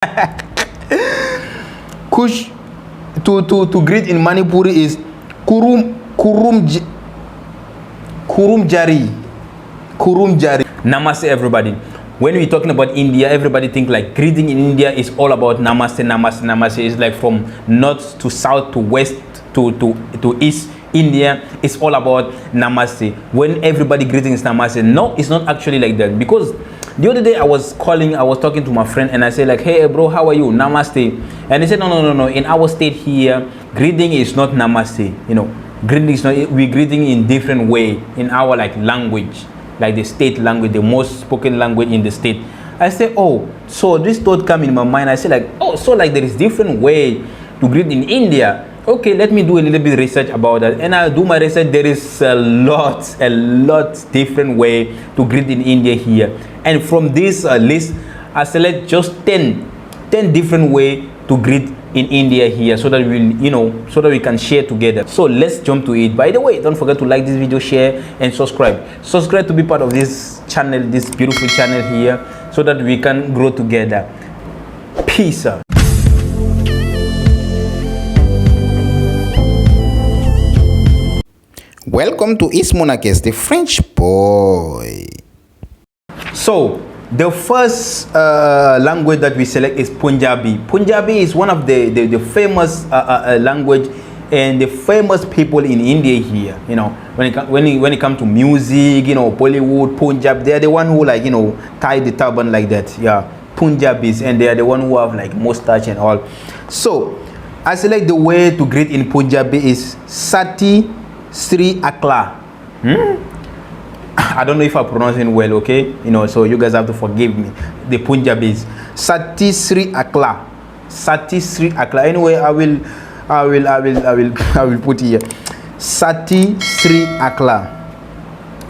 Kush to greet in Manipuri is Kurum Jari. Namaste, everybody. When we're talking about India, everybody think like greeting in India is all about namaste, namaste, namaste. It's like from north to south to west to east. India is all about namaste. When everybody greeting is namaste, no, it's not actually like that. Because the other day I was talking to my friend and I said like, hey bro, how are you? Namaste. And he said no. In our state here, greeting is not namaste. You know, greeting is not. We greeting in different way in our like language, like the state language, the most spoken language in the state. I said, oh, so this thought come in my mind. I said like, oh, so like there is different way to greet in India. Okay, let me do a little bit of research about that. And I do my research. There is a lot different way to greet in India here. And from this list, I select just 10 different way to greet in India here, so that we can share together. So let's jump to it. By the way, don't forget to like this video, share and subscribe to be part of this channel, this beautiful channel here, so that we can grow together. Peace out. Welcome to East Monarchist, the French boy. So the first language that we select is Punjabi. Punjabi is one of the famous language and the famous people in India here. You know, when it comes to music, you know, Bollywood, Punjab, they are the one who like, you know, tie the turban like that. Yeah, Punjabis, and they are the one who have like mustache and all. So I select the way to greet in Punjabi is Sati Sri Akla. I don't know if I'm pronouncing well, okay? You know, so you guys have to forgive me. The Punjabis. Sati Sri Akla. Sati Sri Akla. Anyway, I will put here. Sati Sri Akla.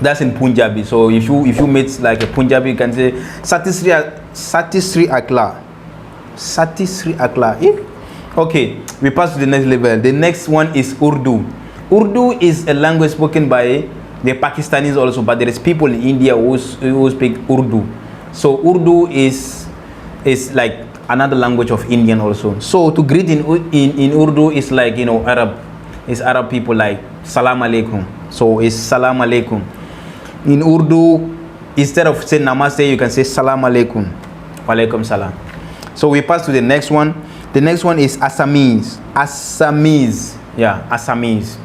That's in Punjabi. So if you meet like a Punjabi, you can say Sati Sri Akla. Sati Sri Akla. Okay, we pass to the next level. The next one is Urdu. Urdu is a language spoken by the Pakistanis also, but there is people in India who speak Urdu. So Urdu is like another language of Indian also. So to greet in Urdu is like, you know, Arab. It's Arab people like Salam Alaikum. So it's Salam Alaikum. In Urdu, instead of saying Namaste, you can say Salam Alaikum. Walaikum Salam. So we pass to the next one. The next one is Assamese. Assamese. Yeah, Assamese.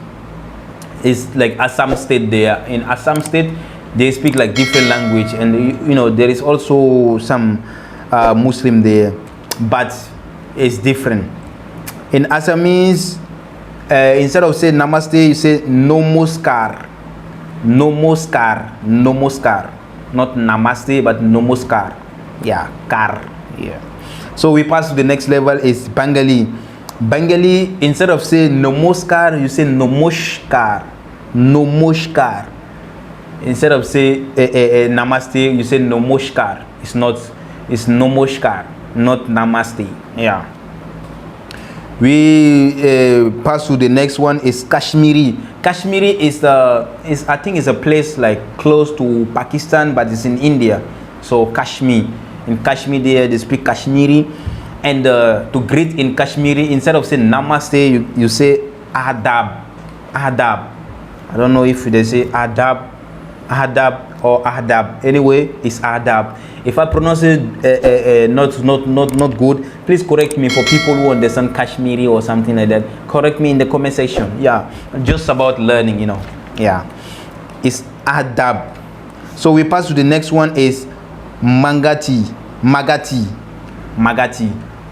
It's like Assam state there. In Assam state, they speak like different language, and you know there is also some Muslim there, but it's different. In Assamese, instead of saying Namaste, you say Namaskar. Namaskar. Namaskar. Not Namaste, but Namaskar. Yeah, kar. Yeah. So we pass to the next level is Bengali. Bengali, instead of saying Namaskar, you say Namaskar. Namaskar. Instead of say Namaste, you say Namaskar. It's Namaskar, not Namaste. Yeah. We pass to the next one is Kashmiri. Kashmiri is I think it's a place like close to Pakistan, but it's in India. So Kashmir. In Kashmir there they speak Kashmiri. And to greet in Kashmiri, instead of saying Namaste, you say Adab. Adab. I don't know if they say Adab, Adab or Adab. Anyway, it's Adab. If I pronounce it not good, please correct me. For people who understand Kashmiri or something like that, correct me in the comment section. Yeah, just about learning, you know. Yeah, it's Adab. So we pass to the next one is Magati.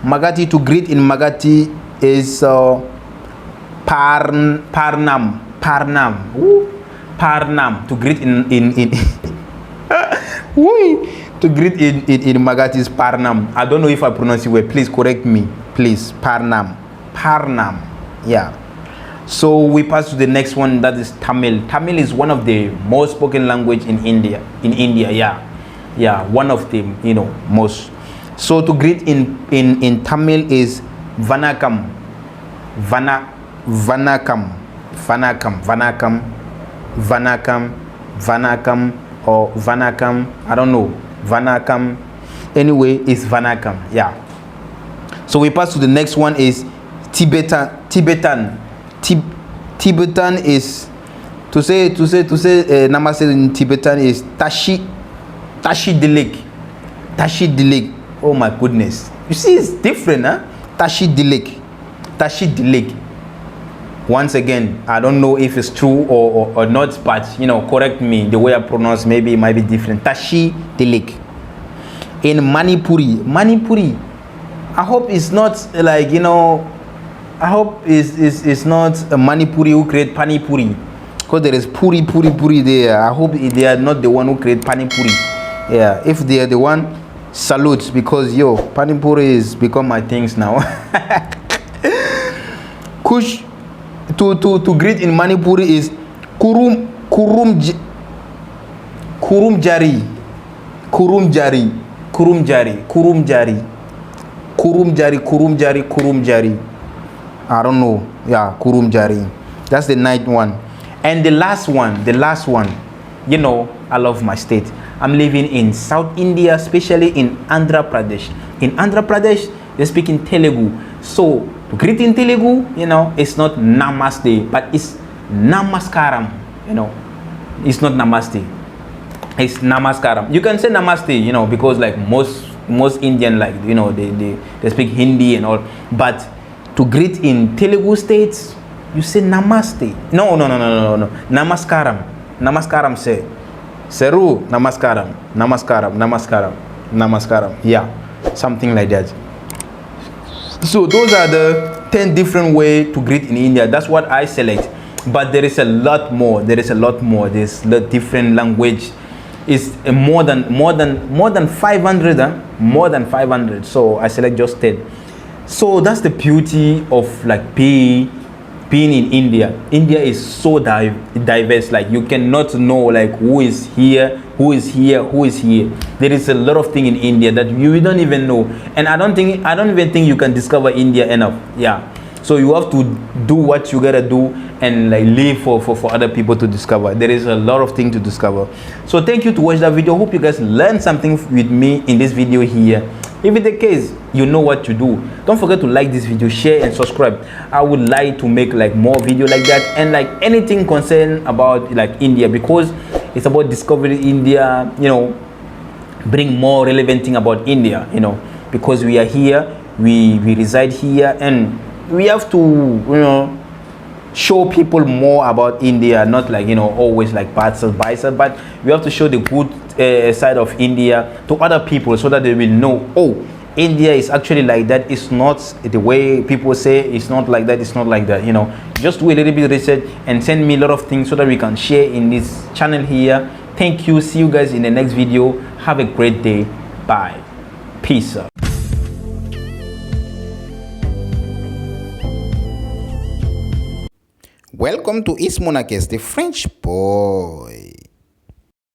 Magati, to greet in Magati is Parnam. Parnam. To greet in to greet in Magati is Parnam. I don't know if I pronounce it well. Please correct me. Please. Parnam. Yeah. So we pass to the next one, that is Tamil. Tamil is one of the most spoken language in India. Yeah, one of the, you know, most. So to greet in Tamil is Vanakam. Vanakam or Vanakam. I don't know. Vanakam. Anyway, it's Vanakam. Yeah. So we pass to the next one is Tibetan. Tibetan is to say namaste in Tibetan is Tashi Dilek. Oh my goodness. You see, it's different, huh? Tashi Dilek. Once again, I don't know if it's true or not, but correct me. The way I pronounce, maybe it might be different. Tashi Dilek. In Manipuri, I hope it's not like, I hope it's not a Manipuri who create Pani Puri, because there is puri there. I hope they are not the one who create Pani Puri. Yeah, if they are the one, salute, because Pani Puri is become my things now. Kush to greet in Manipuri is Kurumjari. I don't know. Yeah, Kurumjari. That's the ninth one. And the last one, I love my state. I'm living in South India, especially in Andhra Pradesh. In Andhra Pradesh, they speak in Telugu. So to greet in Telugu, it's not namaste, but it's namaskaram. It's not namaste. It's namaskaram. You can say namaste, because like most Indian, like they speak Hindi and all. But to greet in Telugu states, you say namaste. No. Namaskaram say. Seru, namaskaram. Yeah, something like that. So those are the 10 different ways to greet in India. That's what I select. But there is a lot more. There's a different language. It's more than 500. More than 500. So I select just 10. So that's the beauty of like being in India. India is so diverse. Like you cannot know like who is here. There is a lot of things in India that you don't even know, and I don't even think you can discover India enough. Yeah. So you have to do what you gotta do and like live for other people to discover. There is a lot of things to discover. So thank you to watch that video. Hope you guys learned something with me in this video here. If it's the case, you know what to do. Don't forget to like this video, share and subscribe. I would like to make like more video like that, and like anything concerned about like India, because it's about discovering India, bring more relevant thing about India, because we are here, we reside here, and we have to show people more about India, not like always like bad side, but we have to show the good side of India to other people, so that they will know, oh, India is actually like that. It's not the way people say. It's not like that. It's not like that. Just do a little bit of research and send me a lot of things so that we can share in this channel here. Thank you. See you guys in the next video. Have a great day. Bye. Peace out. Welcome to Ismonakes, the French boy.